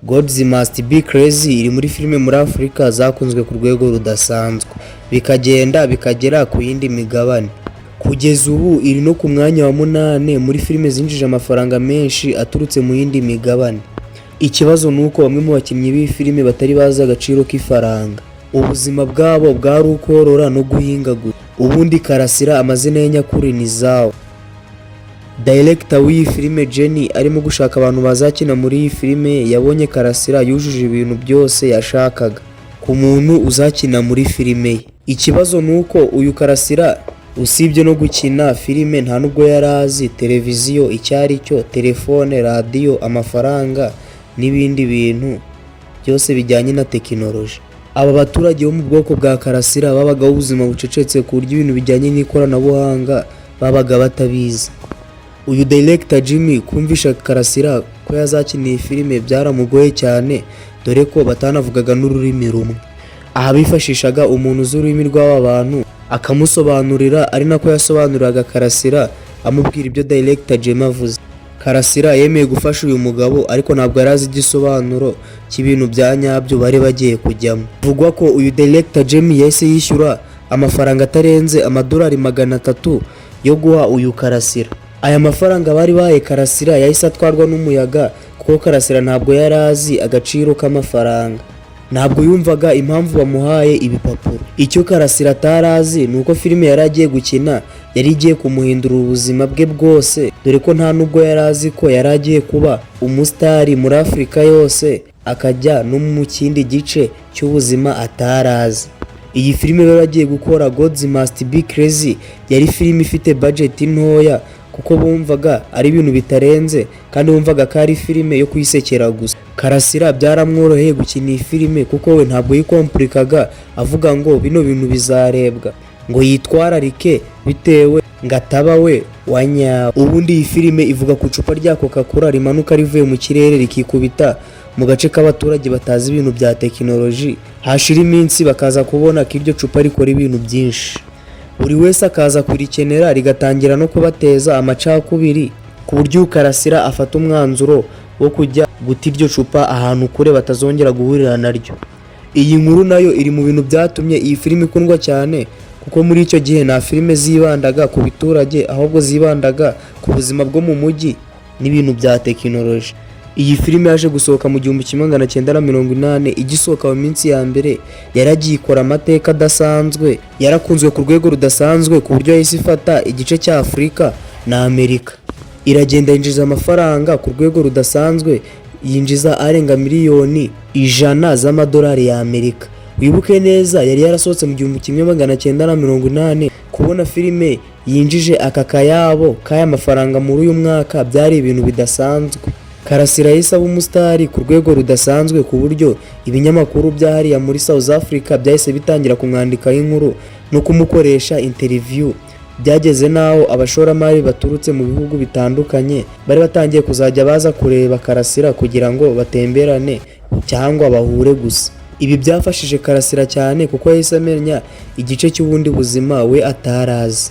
Gods Must Be Crazy iri muri filime muri Afurika zakunzwe ku rwego rudasanzwe bikagenda bikagera ku yindi migabane. Kugeza ubu iri no ku mwanya wa 8 muri filime zinjije amafaranga menshi aturutse mu yindi migabane. Ikibazo nuko bamwe mu bakinnyi b'iyi filime batari bazi agaciro k'ifaranga. Ubuzima bwabo bwari ukorora no guhinga gusa. Ubundi Karasira amazina ye nyakuri ni Zao. Director w'iyi filime Jenny arimo gushaka abantu bazakina muri iyi filime yabonye Karasira yujuje ibintu byose yashakaga ku muntu uzakina muri filime ye. Ikibazo nuko uyu Karasira usibye no gukina filime nta nubwo yarazi televiziyo icyari cyo, telefone, radio, amafaranga n'ibindi bintu byose bijyanye na tekinoloji. Aba baturage bo mu bwoko bwa Karasira babaga ubuzima bucecetse ku buryo ibintu bijyanye n'ikoranabuhanga babaga batabizi. Uyu director Jimmy kumvisha Karasira ko yazakiniye filime byaramugoye cyane dore ko batanavugaga n'ururimi rumwe. Aha bifashishaga umuntu z'ururimi rw'aba bantu akamusobanurira, ari nako yasobanuriraga Karasira amubwira ibyo director Jimmy avuze. Karasira yemeye gufasha uyu mugabo ariko ntabwo yarazi igisobanuro cy'ibintu bya nyabyo bari bagiye kujyamo. Vugwa ko uyu director Jimmy yahise yishyura amafaranga atarenze amadolari 300 yo guha uyu Karasira. Aya mafaranga bari baye Karasira yahise atwarwa n'umuyaga kuko Karasira ntabwo yarazi agaciro k'amafaranga. Ntabwo yumvaga impamvu bamuhaye ibipapuro. Icyo Karasira atarazi nuko filime yaragiye gukina yari igiye kumuhindura ubuzima bwe bwose dore ko nta nubwo yarazi ko yaragiye kuba umusitari muri Afurika yose akajya no mu kindi gice cy'ubuzima atarazi. Iyi filime baragiye gukora Gods Must Be Crazy yari filime ifite budget ntoya kuko bumvaga ari ibintu bitarenze kandi bumvaga ko ari filime yo kwisekera gusa. Karasira byaramworoheye gukina iyi filime kuko we ntabwo yikomplikaga avuga ngo bino bintu bizarebwa ngo yitwararike bitewe ngataba we wanya. Ubundi iyi filime ivuga ku cupa rya Coca-Cola rimanuka rivuye mu kirere rikikubita mu gace k'abaturage batazi ibintu bya tekinoloji. Hashira iminsi bakaza kubona ko iryo cupa rikora ibintu byinshi, buri wese akaza kurikenera rigatangira no kubateza amacakubiri ku buryo Karasira afata umwanzuro wo kujya guta iryo cupa ahantu kure batazongera guhurira naryo. Iyi nkuru nayo iri mu bintu byatumye iyi filime ikundwa cyane kuko muri icyo gihe nta filime zibandaga ku biturage ahubwo zibandaga ku buzima bwo mu mujyi n'ibintu bya tekinoloji. Iyi filime yaje gusohoka mu 1980 igisohoka mu minsi ya mbere yaragiye ikora amateka adasanzwe, yarakunzwe ku rwego rudasanzwe ku buryo yahise ifata igice cya Afurika na Amerika. Iragenda yinjiza amafaranga ku rwego rudasanzwe, yinjiza arenga miliyoni 100 z'amadolari ya Amerika. Wibuke neza yari yarasohotse mu 1980. Kubona filime yinjije aka kayabo kaya mafaranga muri uyu mwaka byari ibintu bidasanzwe. Karasira yahise aba umusitari ku rwego rudasanzwe ku buryo ibinyamakuru byahariya muri South Africa byahise bitangira kumwandikaho inkuru no kumukoresha interview. Byageze naho abashoramari baturutse mu bihugu bitandukanye bari batangiye kuzajya baza kureba Karasira kugira ngo batemberane cyangwa bahure gusa. Ibi byafashije Karasira cyane kuko yahise amenya igice cy'ubundi buzima we atarazi,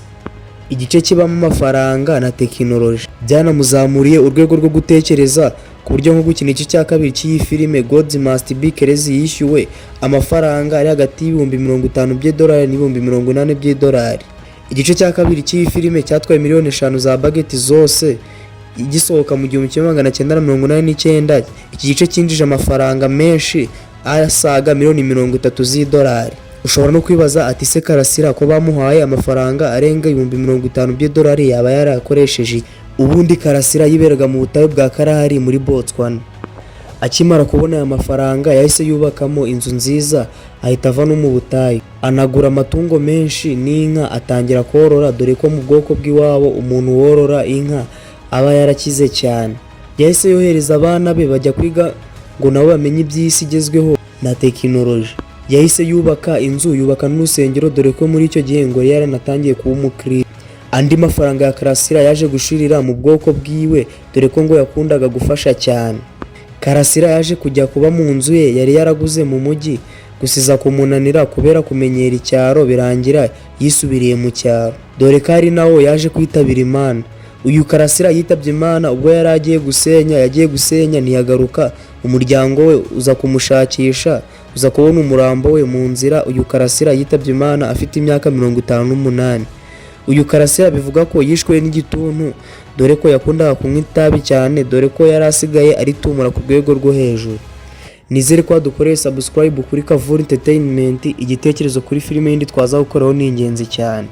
igice kibamo amafaranga na tekinoloji. Byanamuzamuriye urwego rwo gutekereza ku buryo nko gukina iki cya kabiri cy'iyi filime Gods Must Be Crazy yishyuwe amafaranga ari hagati y'ibihumbi 50 by'idolari n'ibihumbi 80 by'idolari. Igice cya kabiri cy'iyi filime cyatwaye miliyoni 5 za bageti zose igisohoka mu 1989. Iki gice cyinjije amafaranga menshi asaga miliyoni 30 z'idolari. Ushobora no kwibaza ati se Karasira ko bamuhaye amafaranga arenga ibihumbi 50 by'idolari yaba yarakoresheje? Ubundi Karasira yiberaga mu butayu bwa Kalahari muri Botswana. Akimara kubona aya mafaranga yahise yubakamo inzu nziza ahita ava no mu butayu, anagura amatungo menshi n'inka atangira korora dore ko mu bwoko bw'iwabo umuntu worora inka aba yarakize cyane. Yahise yohereza abana be bajya kwiga ngo nabo bamenye iby'isi igezweho na tekinoloji. Yahise yubaka inzu, yubaka n'urusengero dore ko muri icyo gihe ngo yaranatangiye kuba umukristo. Andi mafaranga ya Karasira yaje gushirira mu bwoko bwiwe dore ko ngo yakundaga gufasha cyane. Karasira yaje kujya kuba mu nzu ye yari yaraguze mu mujyi, gusiza kumunanira kubera kumenyera icyaro birangira yisubiriye mu cyaro. Dore ko ari nawo yaje kwitabira Imana. Uyu Karasira yitabye Imana ubwo yari yagiye gusenya ntiyagaruka. Umuryango we uza kumushakisha, uza kubona umurambo we mu nzira. Uyu Karasira yitabye Imana afite imyaka 58. Uyu Karasira bivuga ko yishwe n'igituntu, dore ko yakundaga kunywa itabi cyane, dore ko yari asigaye aritumura ku rwego rwo hejuru. Nizere ko dukoreye subscribe kuri Kavura Entertainment. Igitekerezo kuri filime yindi twaza gukoraho ni ingenzi cyane.